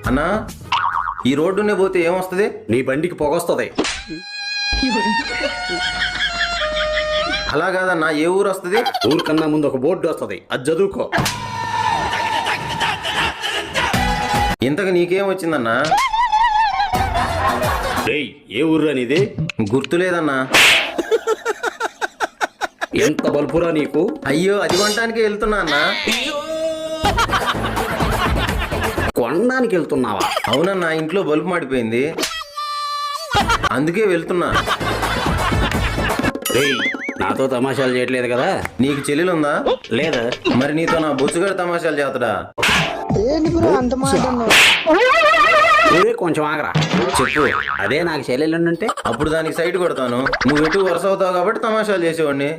అన్నా ఈ రోడ్డునే పోతే ఏమొస్తుంది? నీ బండికి పొగొస్తుంది. అలా కాదన్నా, ఏ ఊరు వస్తుంది? ఊరు కన్నా ముందు ఒక బోర్డు వస్తుంది, అది చదువుకో. ఇంతకు నీకేం వచ్చిందన్నా? రేయ్, ఏ ఊరు అనేది? గుర్తులేదన్నా. ఎంత బల్పురా నీకు? అయ్యో, అది కొనటానికి వెళ్తున్నా అన్నా. కొనడానికి వెళ్తున్నావా? అవునన్నా, ఇంట్లో బల్బు మాడిపోయింది, అందుకే వెళ్తున్నా. రేయ్, నాతో తమాషాలు చేయట్లేదు కదా? నీకు చెల్లెలుందా? లేదా? మరి నీతో నా బొచ్చుగాడు తమాషాలు చేస్తాడా? ఒరే, కొంచెం ఆగరా. చెప్పు. అదే నాకు చెల్లెలుంటే అప్పుడు దానికి సైట్ కొడతాను. నువ్వు ఎటు వరుస అవుతావు కాబట్టి తమాషాలు చేసేవాడిని.